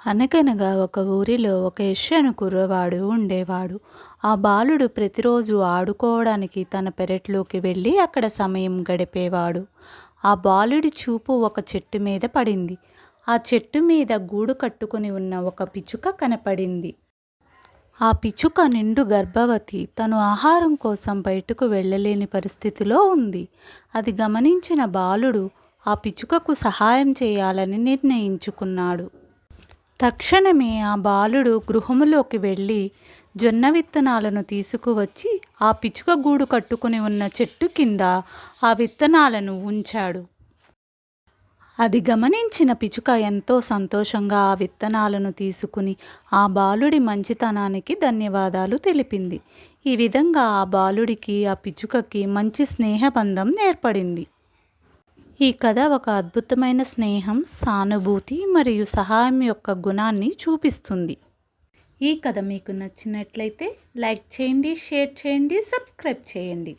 అనగనగా ఒక ఊరిలో ఒక యెషయను కుర్రవాడు ఉండేవాడు. ఆ బాలుడు ప్రతిరోజు ఆడుకోవడానికి తన పెరట్లోకి వెళ్ళి అక్కడ సమయం గడిపేవాడు. ఆ బాలుడి చూపు ఒక చెట్టు మీద పడింది. ఆ చెట్టు మీద గూడు కట్టుకుని ఉన్న ఒక పిచ్చుక కనపడింది. ఆ పిచ్చుక నిండు గర్భవతి. తను ఆహారం కోసం బయటకు వెళ్ళలేని పరిస్థితిలో ఉంది. అది గమనించిన బాలుడు ఆ పిచ్చుకకు సహాయం చేయాలని నిర్ణయించుకున్నాడు. తక్షణమే ఆ బాలుడు గృహములోకి వెళ్ళి జొన్న విత్తనాలను తీసుకువచ్చి ఆ పిచ్చుక గూడు కట్టుకుని ఉన్న చెట్టు కింద ఆ విత్తనాలను ఉంచాడు. అది గమనించిన పిచ్చుక ఎంతో సంతోషంగా ఆ విత్తనాలను తీసుకుని ఆ బాలుడి మంచితనానికి ధన్యవాదాలు తెలిపింది. ఈ విధంగా ఆ బాలుడికి ఆ పిచ్చుకకి మంచి స్నేహబంధం ఏర్పడింది. ఈ కథ ఒక అద్భుతమైన స్నేహం, సానుభూతి మరియు సహాయం యొక్క గుణాన్ని చూపిస్తుంది. ఈ కథ మీకు నచ్చినట్లయితే లైక్ చేయండి, షేర్ చేయండి, సబ్స్క్రైబ్ చేయండి.